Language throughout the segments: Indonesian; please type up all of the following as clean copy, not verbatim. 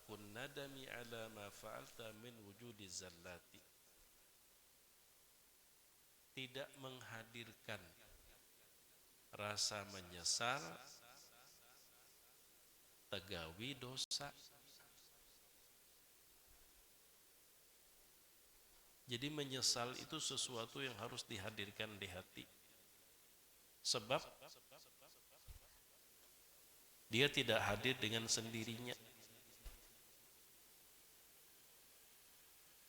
itlaqun nadami ala ma fa'alta min wujudi zallati. Tidak menghadirkan rasa menyesal tegawi dosa. Jadi menyesal itu sesuatu yang harus dihadirkan di hati. Sebab dia tidak hadir dengan sendirinya.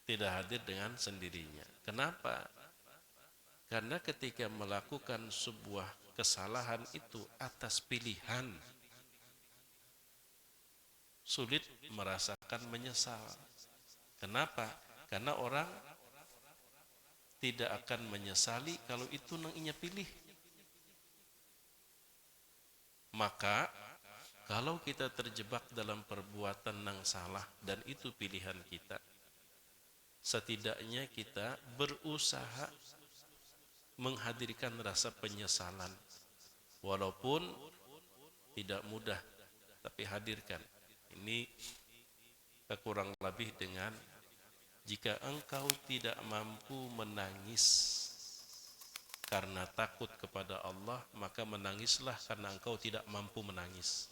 Tidak hadir dengan sendirinya. Kenapa? Karena ketika melakukan sebuah kesalahan itu atas pilihan, sulit merasakan menyesal. Kenapa? Karena orang tidak akan menyesali kalau itu yang inya pilih. Maka kalau kita terjebak dalam perbuatan yang salah dan itu pilihan kita, setidaknya kita berusaha menghadirkan rasa penyesalan. Walaupun tidak mudah, tapi hadirkan. Ini kurang lebih dengan jika engkau tidak mampu menangis karena takut kepada Allah, maka menangislah karena engkau tidak mampu menangis.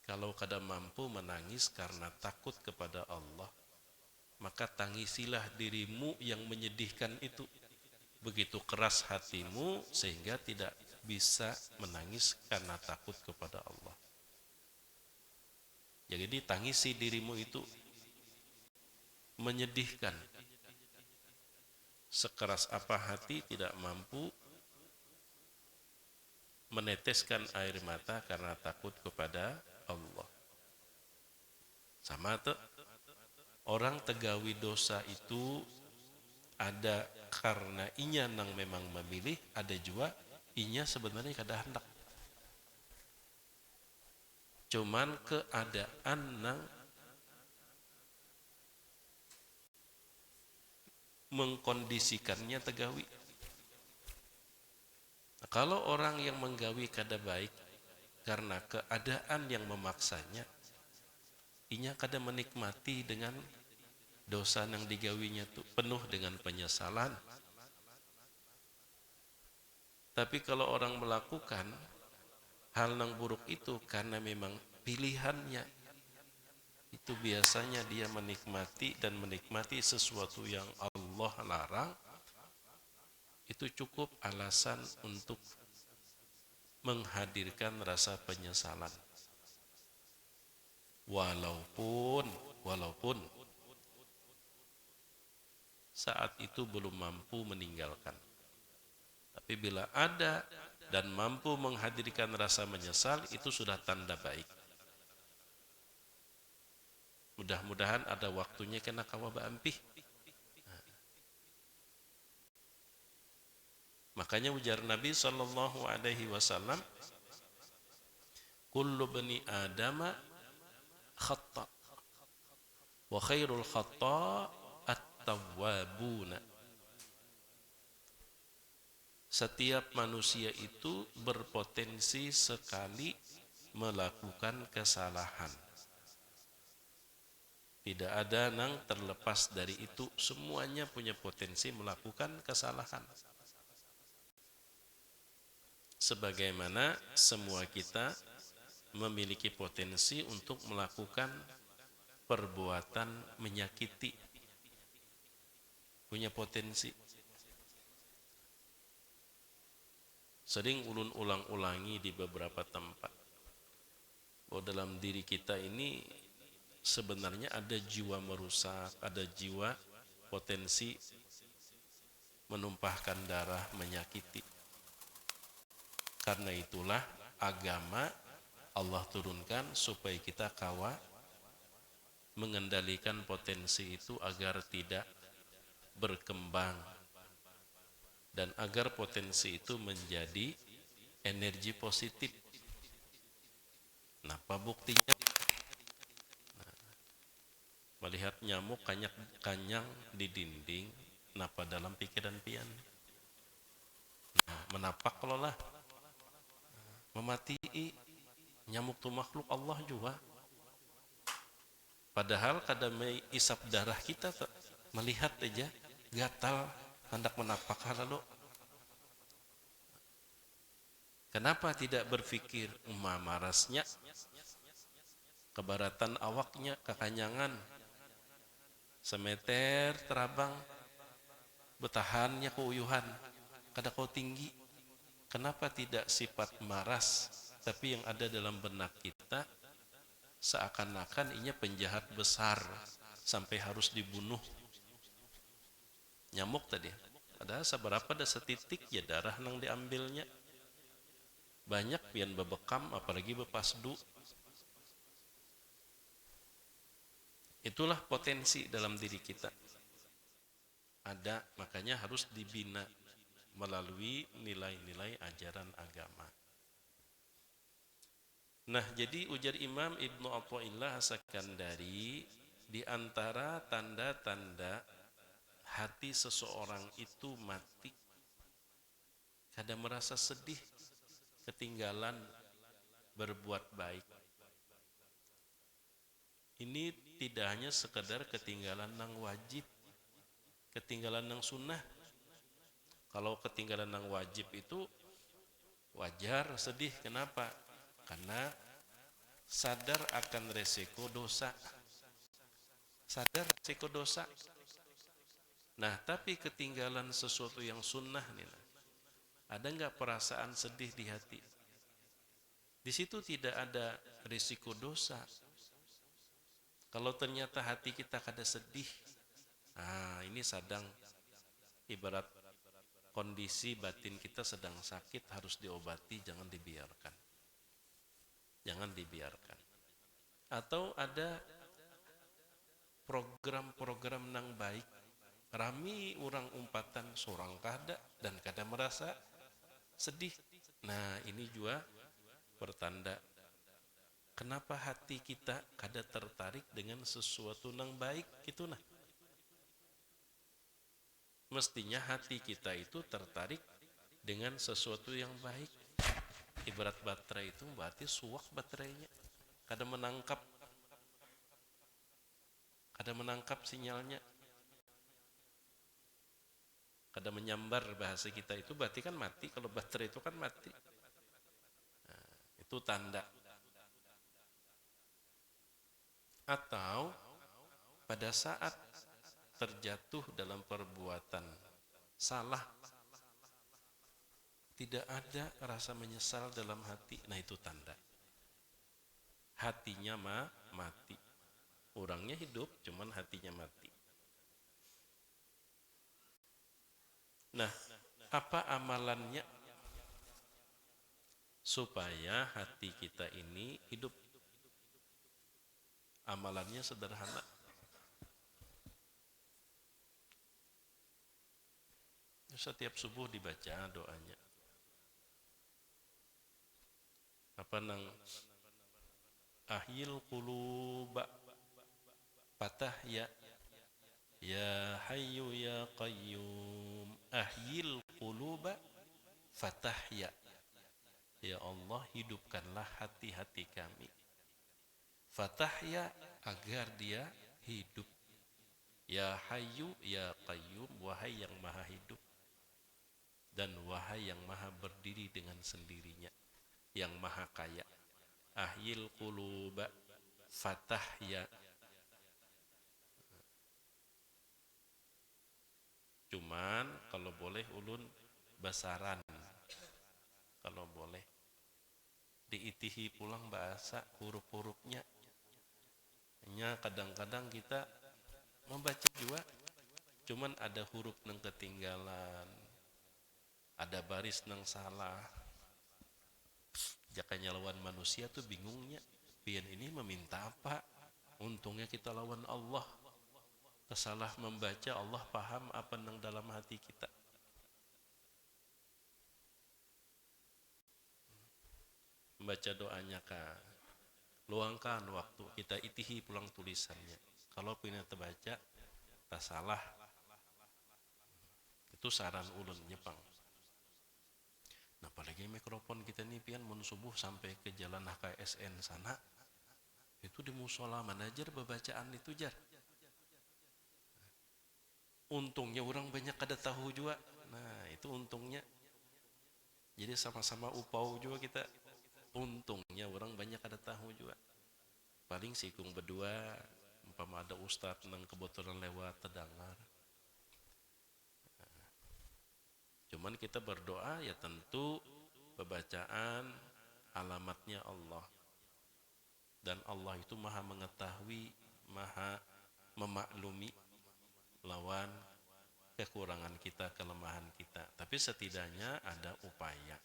Kalau kada mampu menangis karena takut kepada Allah, maka tangisilah dirimu yang menyedihkan itu. Begitu keras hatimu sehingga tidak bisa menangis karena takut kepada Allah. Jadi tangisi dirimu itu menyedihkan. Sekeras apa hati tidak mampu meneteskan air mata karena takut kepada Allah. Sama tuh, orang tegawi dosa itu ada karena inya nang memang memilih, ada juga inya sebenarnya kada hendak. Cuman keadaan nang mengkondisikannya tegawi. Nah, kalau orang yang menggawi kada baik karena keadaan yang memaksanya, inya kada menikmati dengan dosa yang digawinya itu penuh dengan penyesalan. Tapi kalau orang melakukan hal yang buruk itu karena memang pilihannya, itu biasanya dia menikmati dan menikmati sesuatu yang Allah larang, itu cukup alasan untuk menghadirkan rasa penyesalan. Walaupun saat itu belum mampu meninggalkan. Tapi bila ada dan mampu menghadirkan rasa menyesal, itu sudah tanda baik. Mudah-mudahan ada waktunya kena kawa baampih. Makanya ujar Nabi SAW, kullu bani adama khata wa khairul khata at-tawwabuna. Setiap manusia itu berpotensi sekali melakukan kesalahan. Tidak ada yang terlepas dari itu, semuanya punya potensi melakukan kesalahan. Sebagaimana semua kita memiliki potensi untuk melakukan perbuatan menyakiti. Punya potensi. Sering ulun ulang-ulangi di beberapa tempat bahwa dalam diri kita ini sebenarnya ada jiwa merusak, ada jiwa potensi menumpahkan darah, menyakiti. Karena itulah agama Allah turunkan supaya kita kawa mengendalikan potensi itu agar tidak berkembang dan agar potensi itu menjadi energi positif. Napa buktinya? Melihat nyamuk kanyang di dinding, napa dalam pikiran pian? Nah, menapak lolah, mematii. Nyamuk tu makhluk Allah juga. Padahal kada isap darah kita melihat aja gatal hendak menapak lalu. Kenapa tidak berpikir marasnya, kebaratan awaknya, kekanyangan, semeter terabang, betahannya keuyuhan, kada kau tinggi. Kenapa tidak sifat maras, tapi yang ada dalam benak kita seakan-akan inya penjahat besar sampai harus dibunuh. Nyamuk tadi, padahal seberapa ada setitik ya darah nang diambilnya. Banyak pian bebekam, apalagi bepasdu. Itulah potensi dalam diri kita. Ada, makanya harus dibina melalui nilai-nilai ajaran agama. Nah, jadi ujar Imam Ibnu Athaillah As-Sakandari, di antara tanda-tanda hati seseorang itu mati, kadang merasa sedih, ketinggalan berbuat baik. Ini tidak hanya sekedar ketinggalan nang wajib, ketinggalan nang sunnah. Kalau ketinggalan nang wajib itu wajar sedih. Kenapa? Karena sadar akan resiko dosa. Sadar resiko dosa. Nah, tapi ketinggalan sesuatu yang sunnah nih, ada nggak perasaan sedih di hati? Di situ tidak ada risiko dosa. Kalau ternyata hati kita kada sedih, ini sedang ibarat kondisi batin kita sedang sakit, harus diobati, jangan dibiarkan. Jangan dibiarkan. Atau ada program-program nang baik, rami orang umpatan sorang kada dan kada merasa sedih. Nah, ini juga pertanda kenapa hati kita kada tertarik dengan sesuatu nang baik gitu nah. Mestinya hati kita itu tertarik dengan sesuatu yang baik. Ibarat baterai itu berarti suak baterainya, kada menangkap sinyalnya, kada menyambar, bahasa kita itu berarti kan mati. Kalau baterai itu kan mati. Nah, itu tanda. Atau pada saat terjatuh dalam perbuatan salah, tidak ada rasa menyesal dalam hati. Nah, itu tanda hatinya mati. Orangnya hidup, cuman hatinya mati. Nah, apa amalannya supaya hati kita ini hidup? Amalannya sederhana. Setiap subuh dibaca doanya. Apa nang ahyil quluba patah ya hayyu ya qayyum ahyil quluba fatahya. Ya Allah, hidupkanlah hati-hati kami. Fatahya, agar dia hidup. Ya hayyu ya qayyum, wahai yang maha hidup dan wahai yang maha berdiri dengan sendirinya, yang maha kaya. Ahyil quluba fatahya. Cuman kalau boleh ulun basaran, kalau boleh diitihi pulang bahasa huruf-hurufnya. Hanya kadang-kadang kita membaca juga, cuman ada huruf nang ketinggalan, ada baris nang salah. Jakanya lawan manusia tuh bingungnya, pian ini meminta apa? Untungnya kita lawan Allah. Kesalah membaca, Allah paham apa nang dalam hati kita. Membaca doanya kan, luangkan waktu, kita itihi pulang tulisannya. Kalau punya terbaca, tak salah. Itu saran ulun Jepang. Nah, apalagi mikrofon kita nih pian mun subuh sampai ke jalan HKSN sana, itu di musola manajer bacaan itu jar. Untungnya orang banyak kada tahu juga. Nah, itu untungnya. Jadi sama-sama upau juga kita. Untungnya orang banyak kada tahu juga. Paling sikung berdua, umpama ada ustadz nang kebetulan lewat terdengar. Cuman kita berdoa ya tentu pembacaan alamatnya Allah. Dan Allah itu maha mengetahui, maha memaklumi lawan kekurangan kita, kelemahan kita. Tapi setidaknya ada upaya.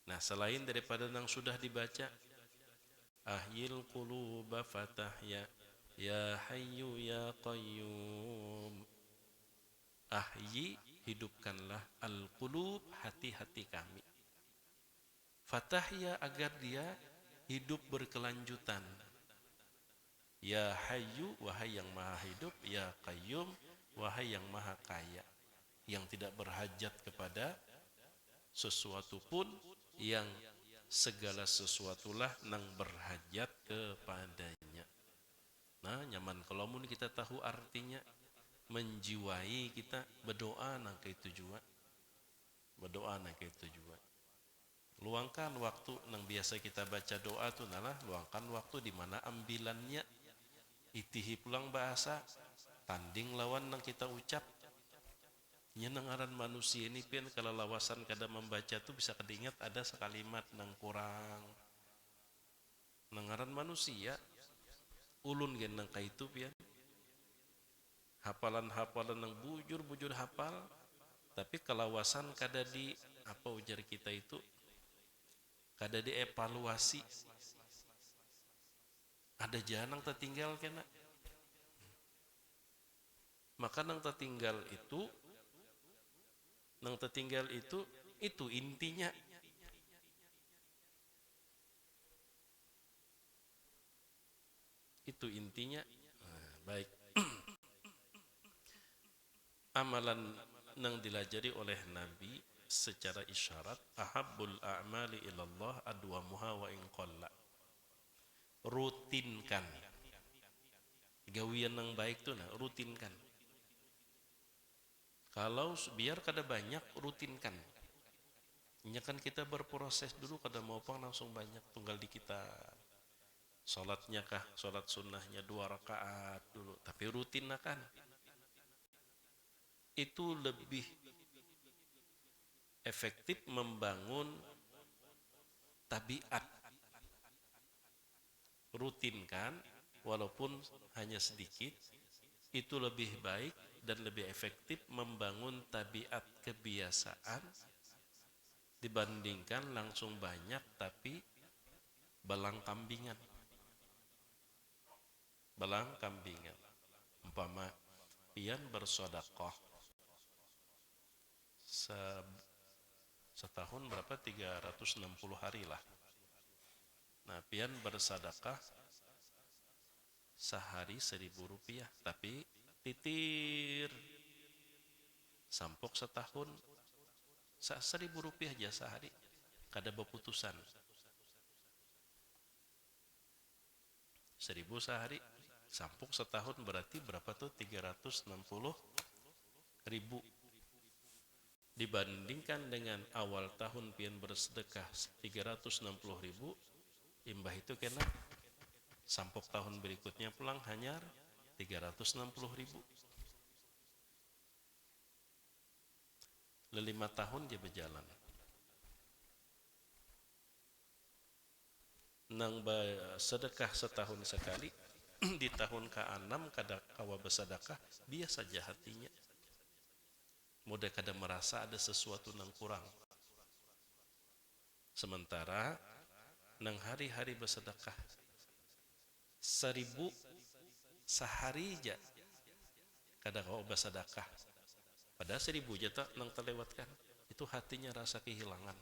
Nah, selain daripada yang sudah dibaca, ahyil quluba fatahya ya hayyu ya qayyum. Ahyi, hidupkanlah al-qulub, hati-hati kami. Fatahya, agar dia hidup berkelanjutan. Ya hayyu, wahai yang maha hidup. Ya qayyum, wahai yang maha kaya, yang tidak berhajat kepada sesuatu pun, yang segala sesuatulah nang berhajat kepadanya. Nah, nyaman kalau mun kita tahu artinya, menjiwai kita berdoa nang ke tujuan. Berdoa nang ke tujuan. Luangkan waktu nang biasa kita baca doa tuh nalah, luangkan waktu di mana ambilannya itihi pulang bahasa tanding lawan nang kita ucap. Nyenengaran manusia ini pian kalau lawasan kada membaca tuh bisa kedingat ada sekalimat nang kurang. Nengaran manusia ulun gen nang kaitu pian. Hafalan-hafalan nang bujur-bujur hafal, tapi kelawasan kada di apa ujar kita itu, kada dievaluasi. Ada janang tertinggal kena. Maka nang tertinggal itu intinya. Itu intinya. Nah, baik. Amalan nang dilajari oleh Nabi secara isyarat, ahabbul a'mali ilallah adwamuha wa in qalla. Rutinkan. Gawian yang baik tuh nah, rutinkan. Kalau biar kada banyak, rutinkan. Ini kan kita berproses dulu, kada mau pang langsung banyak, tunggal di kita. Salatnya kah, salat sunnahnya 2 rakaat dulu, tapi rutin kan. Itu lebih efektif membangun tabiat. Rutinkan, walaupun hanya sedikit, itu lebih baik dan lebih efektif membangun tabiat kebiasaan dibandingkan langsung banyak tapi belang kambingan. Belang kambingan. Umpama pian bersedekah setahun berapa, 360 hari lah. Nah, pian bersedekah sehari 1.000 rupiah, tapi titir sampok setahun 1.000 rupiah aja sehari, kada berputusan. 1.000 sehari sampok setahun berarti berapa tuh, 360.000. Dibandingkan dengan awal tahun pian bersedekah 360.000, imbah itu kena sampok tahun berikutnya pulang hanya 360.000. 5 tahun dia berjalan. Nang sedekah setahun sekali, di tahun ke-6 kada kawa bersedekah, biasa saja hatinya. Mudah kada merasa ada sesuatu nang kurang. Sementara nang hari-hari bersedekah 1.000 sehari aja kada kawa bersedekah. Padahal 1.000 aja tak nang terlewatkan. Itu hatinya rasa kehilangan.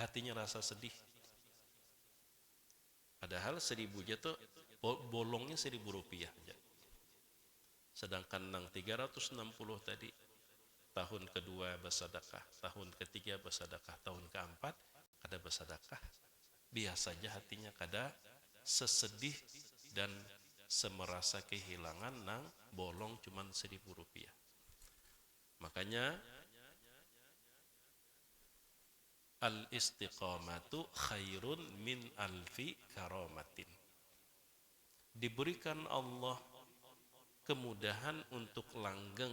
Hatinya rasa sedih. Padahal 1.000 aja tuh bolongnya 1.000 rupiah aja. Sedangkan nang 360 tadi tahun kedua bersedekah, tahun ketiga bersedekah, tahun keempat kada bersedekah. Biasa saja hatinya kada sesedih dan semerasa kehilangan nang bolong cuman Rp1.000. Makanya al-istiqamatu khairun min alfi karamatin. Diberikan Allah kemudahan untuk langgeng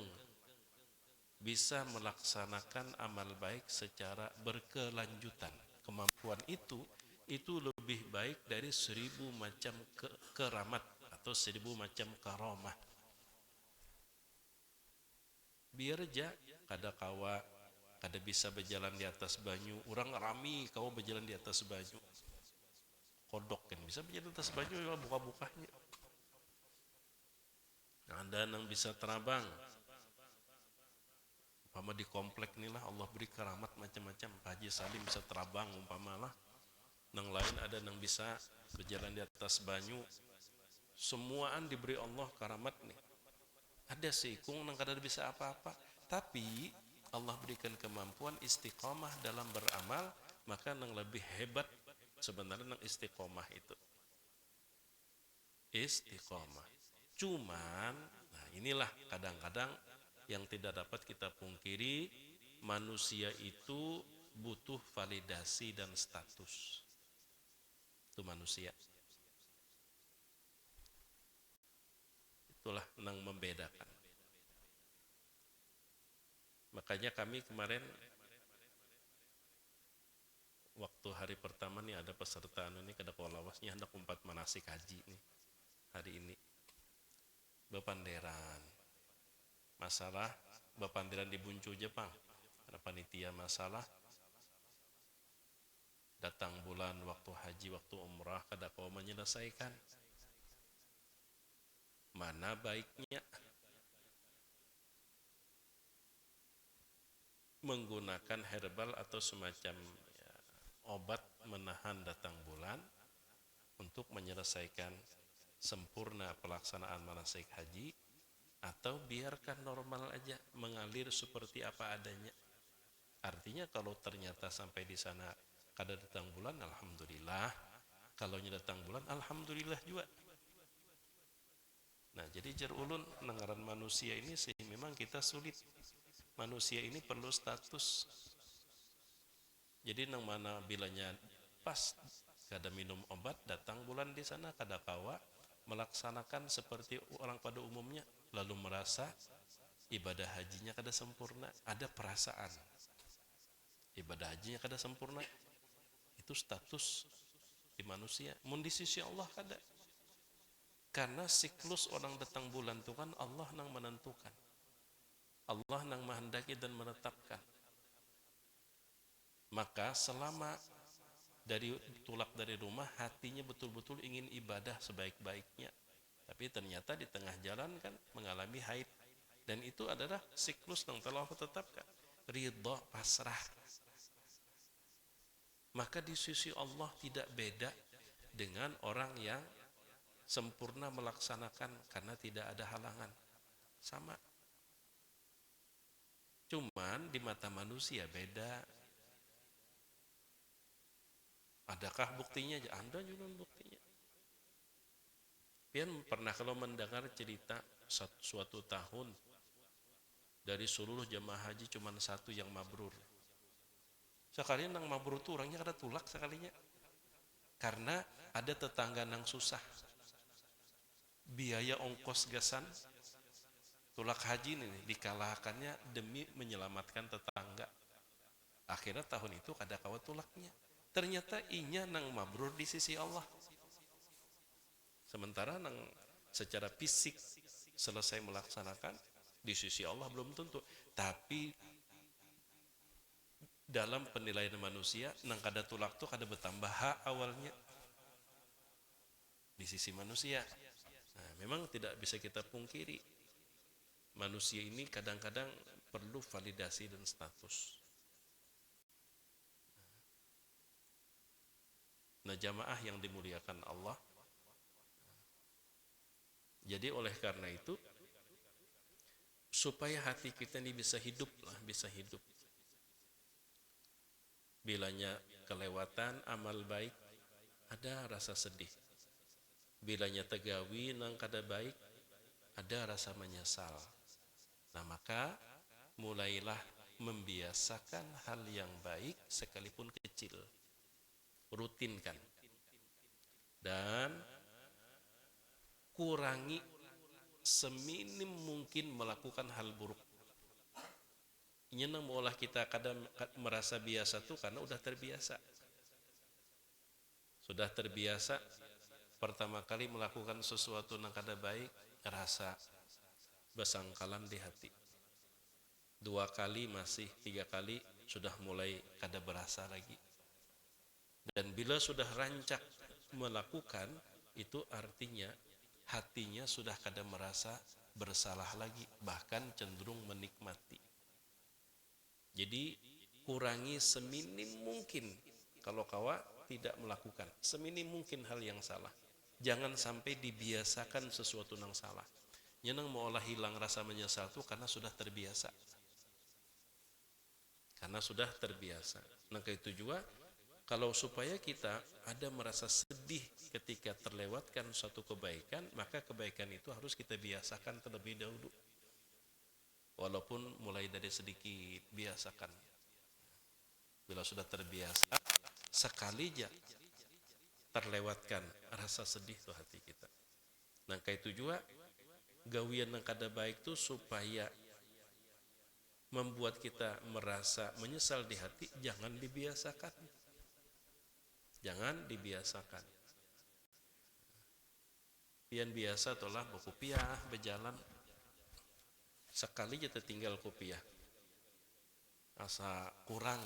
bisa melaksanakan amal baik secara berkelanjutan. Kemampuan itu lebih baik dari 1000 macam keramat atau 1000 macam karamah. Biar aja kada kawa kada bisa berjalan di atas banyu, orang rami kau berjalan di atas banyu. Kodok kan bisa berjalan di atas banyu, buka-bukanya. Ada yang bisa terbang. Umpama di komplek nih lah Allah beri keramat macam-macam. Pak Haji Salim bisa terbang umpama lah. Nang lain ada yang bisa berjalan di atas banyu. Semuaan diberi Allah keramat nih. Ada seikung nang kada bisa apa-apa, tapi Allah berikan kemampuan istiqomah dalam beramal, maka nang lebih hebat sebenarnya nang istiqomah itu. Istiqomah. Cuman, nah inilah kadang-kadang yang tidak dapat kita pungkiri, manusia itu butuh validasi dan status. Itu manusia. Itulah yang membedakan. Makanya kami kemarin waktu hari pertama nih ada peserta ini kada kolawasnya hendak 4 manasik haji nih hari ini. Bepanderan. Masalah bepanderan di Buncu Jepang. Ada panitia masalah datang bulan waktu haji, waktu umrah kada kau menyelesaikan. Mana baiknya menggunakan herbal atau semacam obat menahan datang bulan untuk menyelesaikan sempurna pelaksanaan manasik haji, atau biarkan normal aja mengalir seperti apa adanya. Artinya kalau ternyata sampai di sana kada datang bulan, alhamdulillah. Kalau datang bulan, alhamdulillah juga. Nah, jadi jar ulun nengaran manusia ini sih memang kita sulit. Manusia ini perlu status. Jadi nang mana bilanya pas kada minum obat, datang bulan di sana kada kawa melaksanakan seperti orang pada umumnya, lalu merasa ibadah hajinya kada sempurna, ada perasaan ibadah hajinya kada sempurna. Itu status di manusia. Mun di sisi Allah kada. Karena siklus orang datang bulan itu kan Allah nang menentukan. Allah nang menghendaki dan menetapkan. Maka selama dari tulak dari rumah, hatinya betul-betul ingin ibadah sebaik-baiknya, tapi ternyata di tengah jalan kan mengalami haid, dan itu adalah siklus yang telah Allah tetapkan. Ridha, pasrah. Maka di sisi Allah tidak beda dengan orang yang sempurna melaksanakan karena tidak ada halangan. Sama. Cuman di mata manusia beda. Adakah buktinya? Anda juga buktinya. Pian pernah kalau mendengar cerita suatu tahun dari seluruh jemaah haji cuma satu yang mabrur. Sekalian nang mabrur itu orangnya kada tulak sekalinya. Karena ada tetangga nang susah. Biaya ongkos gasan tulak haji ini dikalahkannya demi menyelamatkan tetangga. Akhirnya tahun itu kada kawa tulaknya. Ternyata inya nang mabrur di sisi Allah. Sementara nang secara fisik selesai melaksanakan di sisi Allah belum tentu. Tapi dalam penilaian manusia nang kada tulak tuh kada bertambah hak awalnya di sisi manusia. Nah, memang tidak bisa kita pungkiri. Manusia ini kadang-kadang perlu validasi dan status. Nah, jamaah yang dimuliakan Allah. Jadi oleh karena itu, supaya hati kita ini bisa hidup lah, bisa hidup. Bilanya kelewatan amal baik, ada rasa sedih. Bilanya tegawi nang kada baik, ada rasa menyesal. Nah maka mulailah membiasakan hal yang baik sekalipun kecil. Rutinkan. Dan kurangi seminim mungkin melakukan hal buruk. Ini nang maulah kita kadang merasa biasa tuh karena udah terbiasa. Sudah terbiasa pertama kali melakukan sesuatu yang kada baik, rasa besangkalan di hati. 2 kali masih, 3 kali sudah mulai kada berasa lagi. Dan bila sudah rancak melakukan, itu artinya hatinya sudah kada merasa bersalah lagi, bahkan cenderung menikmati. Jadi kurangi seminim mungkin kalau kawa tidak melakukan, seminim mungkin hal yang salah. Jangan sampai dibiasakan sesuatu yang salah. Nyenang maulah hilang rasa menyesal itu karena sudah terbiasa. Karena sudah terbiasa. Nah itu juga kalau supaya kita ada merasa sedih ketika terlewatkan suatu kebaikan, maka kebaikan itu harus kita biasakan terlebih dahulu. Walaupun mulai dari sedikit, biasakan. Bila sudah terbiasa, sekali aja terlewatkan rasa sedih tuh hati kita. Nah itu juga gawian yang kada baik tuh supaya membuat kita merasa menyesal di hati, jangan dibiasakan. Jangan dibiasakan. Pian biasa tolah berkopiah, berjalan. Sekali aja tertinggal kopiah. Asa kurang.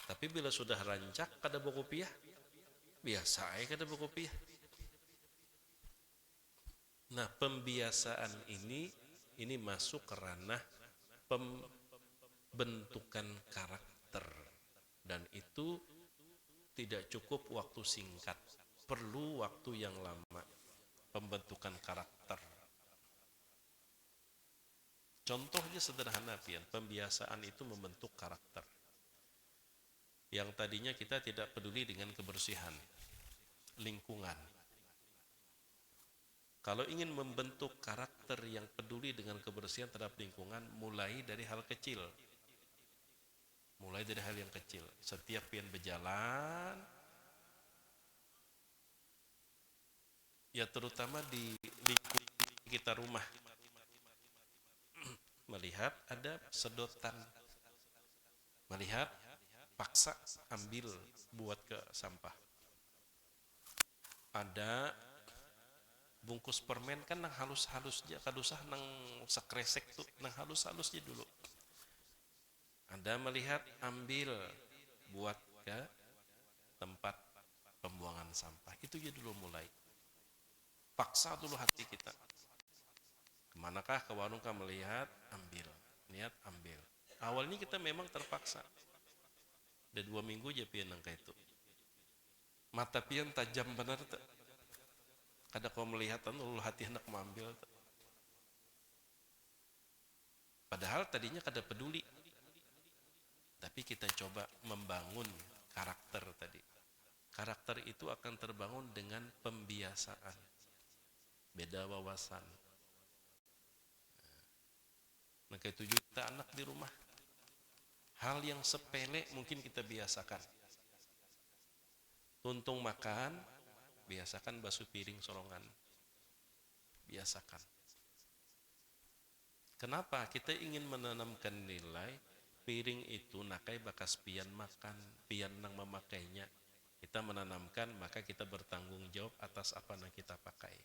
Tapi bila sudah rancak kada berkopiah, biasa aja kada berkopiah. Nah, pembiasaan ini masuk ke ranah pembentukan karakter. Dan itu tidak cukup waktu singkat, perlu waktu yang lama pembentukan karakter. Contohnya sederhana, pian, pembiasaan itu membentuk karakter. Yang tadinya kita tidak peduli dengan kebersihan lingkungan. Kalau ingin membentuk karakter yang peduli dengan kebersihan terhadap lingkungan, mulai dari hal kecil. Mulai dari hal yang kecil. Setiap pian berjalan, ya terutama di lingkungan kita rumah, melihat ada sedotan, melihat paksa ambil buat ke sampah. Ada bungkus permen kan nang halus-halus aja, kadusah nang sekresek tuh, nang halus-halus aja dulu. Anda melihat ambil buat ke tempat pembuangan sampah, itu aja dulu mulai. Paksa dulu hati kita. Kemanakah ke warung kah melihat, ambil, niat ambil. Awalnya kita memang terpaksa. Udah 2 minggu aja pian nangka itu. Mata pian tajam benar tak? Kada kau melihat lalu hati hendak mengambil. Padahal tadinya kada peduli. Tapi kita coba membangun karakter tadi. Karakter itu akan terbangun dengan pembiasaan. Beda wawasan. Maka itu juga anak di rumah. Hal yang sepele mungkin kita biasakan. Tuntung makan, biasakan basuh piring sorongan. Biasakan. Kenapa? Kita ingin menanamkan nilai piring itu nakai bakas pian makan, pian nang memakainya. Kita menanamkan, maka kita bertanggung jawab atas apa yang kita pakai.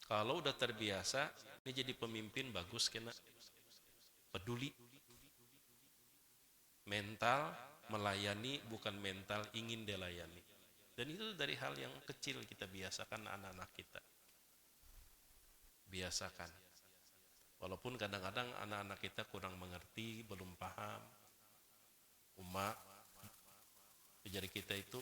Kalau udah terbiasa, ini jadi pemimpin bagus kena. Peduli. Mental melayani bukan mental ingin dilayani. Dan itu dari hal yang kecil kita biasakan anak-anak kita. Biasakan. Walaupun kadang-kadang anak-anak kita kurang mengerti, belum paham. Jadi kita itu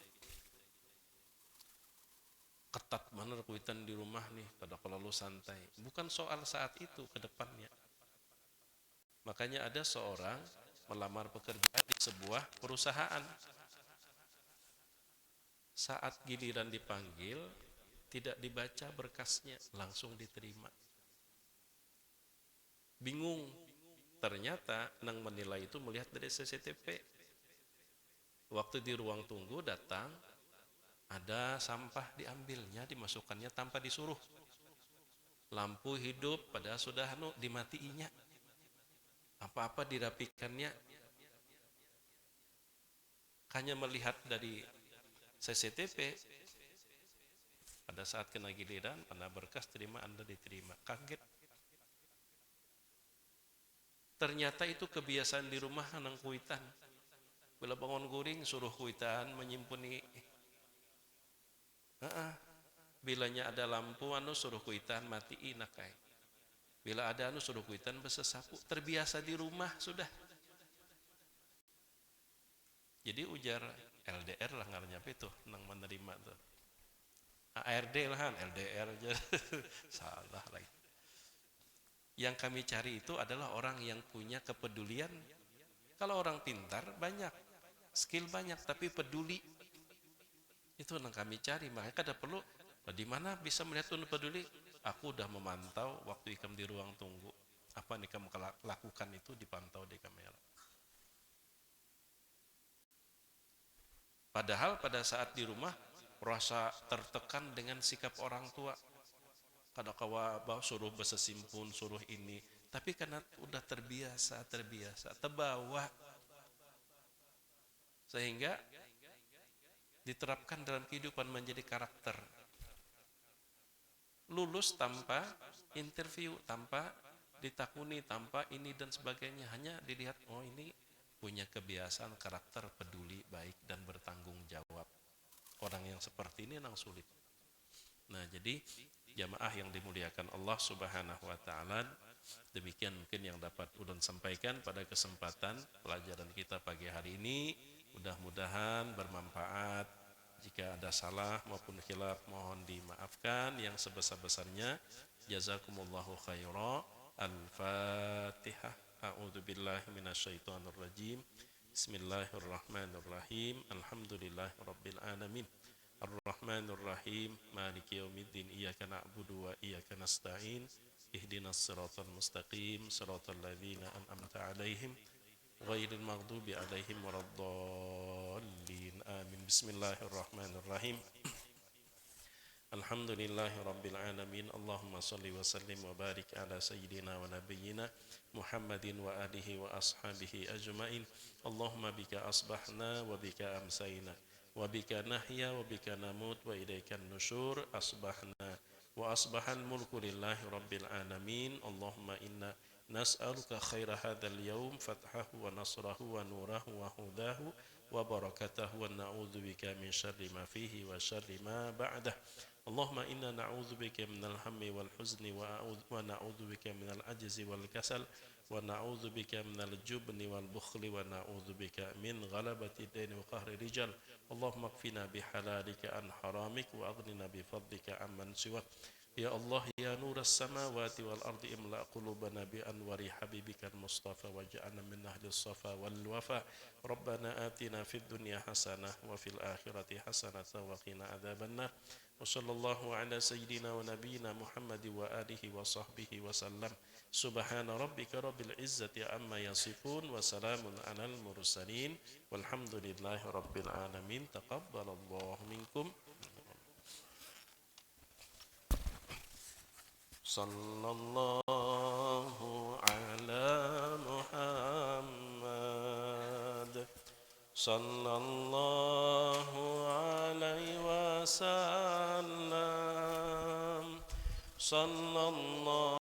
ketat bener kuitan di rumah nih, kada kalau lu santai. Bukan soal saat itu, ke depannya. Makanya ada seorang melamar pekerjaan di sebuah perusahaan. Saat giliran dipanggil, tidak dibaca berkasnya, langsung diterima. Bingung, ternyata nang menilai itu melihat dari CCTV. Waktu di ruang tunggu datang, ada sampah diambilnya, dimasukkannya tanpa disuruh. Lampu hidup padahal sudah dimatiinya. Apa-apa dirapikannya. Hanya melihat dari CCTV, pada saat kena giliran, pada berkas terima, Anda diterima. Kaget. Ternyata itu kebiasaan di rumah nang kuitan. Bila bangun guring suruh kuitan menyimpuni. Bilanya ada lampu suruh kuitan matiin nakai. Bila ada suruh kuitan besesapu. Terbiasa di rumah sudah. Jadi ujar LDR lah ngaranya apa itu nang menerima tuh. ARD lah kan LDR aja. Salah lagi. Yang kami cari itu adalah orang yang punya kepedulian. Kalau orang pintar banyak, skill banyak, tapi peduli. Itu yang kami cari. Makanya kada perlu, di mana bisa melihat tuh peduli? Aku udah memantau waktu ikam di ruang tunggu. Apa nih kamu lakukan itu dipantau di kamera. Padahal pada saat di rumah, rasa tertekan dengan sikap orang tua. Kada kawa suruh besesimpun, suruh ini. Tapi karena udah terbiasa, terbawa. Sehingga diterapkan dalam kehidupan menjadi karakter. Lulus tanpa interview, tanpa ditakuni, tanpa ini dan sebagainya. Hanya dilihat, oh ini punya kebiasaan karakter peduli, baik dan bertanggung jawab. Orang yang seperti ini memang sulit. Nah, jadi jamaah yang dimuliakan Allah Subhanahu wa taala, demikian mungkin yang dapat ulun sampaikan pada kesempatan pelajaran kita pagi hari ini. Mudah-mudahan bermanfaat. Jika ada salah maupun khilaf mohon dimaafkan yang sebesar-besarnya. Jazakumullahu khairan. Al-Fatihah. A'udzubillahi minasyaitonirrajim. Bismillahirrahmanirrahim. Alhamdulillahirabbil alamin. Ar-Rahmanir-Rahim. Maliki yaumiddin. Iyyaka na'budu wa iyyaka nasta'in. Ihdinas siratal mustaqim. Siratal ladzina an'amta 'alaihim ghairil maghdubi 'alaihim waladdallin. Amin. Bismillahirrahmanirrahim. Alhamdulillahi rabbil alamin. Allahumma salli wa sallim wa barik ala sayyidina wa nabiyyina Muhammadin wa alihi wa ashabihi ajma'in. Allahumma bika asbahna wa bika amsayna wa bika nahya wa bika namut wa ilaikan nusyur. Asbahna wa asbahal mulku lillahi rabbil alamin. Allahumma inna nas'aluka khaira hadzal yaum fathahu wa nasrahu wa nurahu wa hudahu wa barakatahu wa na'udzu bika min syarri ma fihi wa syarri ma ba'dah. Allahumma inna na'udzu bika minal hammi wal huzni wa na'udzu bika minal ajzi wal kasal wa na'udzu bika minal jubni wal bukhli wa na'udzu bika min ghalabati daini wa qahri rijal. Allahumma kfina bihalalika an haramik wa aghnina bifadlika amman siwak. Ya Allah ya nuras samawati wal ardi imla qulubana bi anwari habibika al-mustafa waj'alna min ahlis safa wal wafa. Rabbana atina fid dunya hasanah wa fil akhirati hasanah wa qina adzabannar. Wa sallallahu ala sayyidina wa nabiyyina Muhammad wa alihi wa sahbihi wa sallam. Subhana rabbika rabbil izzati amma yasifun wa salamun alal mursalin walhamdulillahi rabbil alamin. Taqabbalallahu minkum. Sallallahu ala Muhammad sallallahu alaihi wasallam sallallahu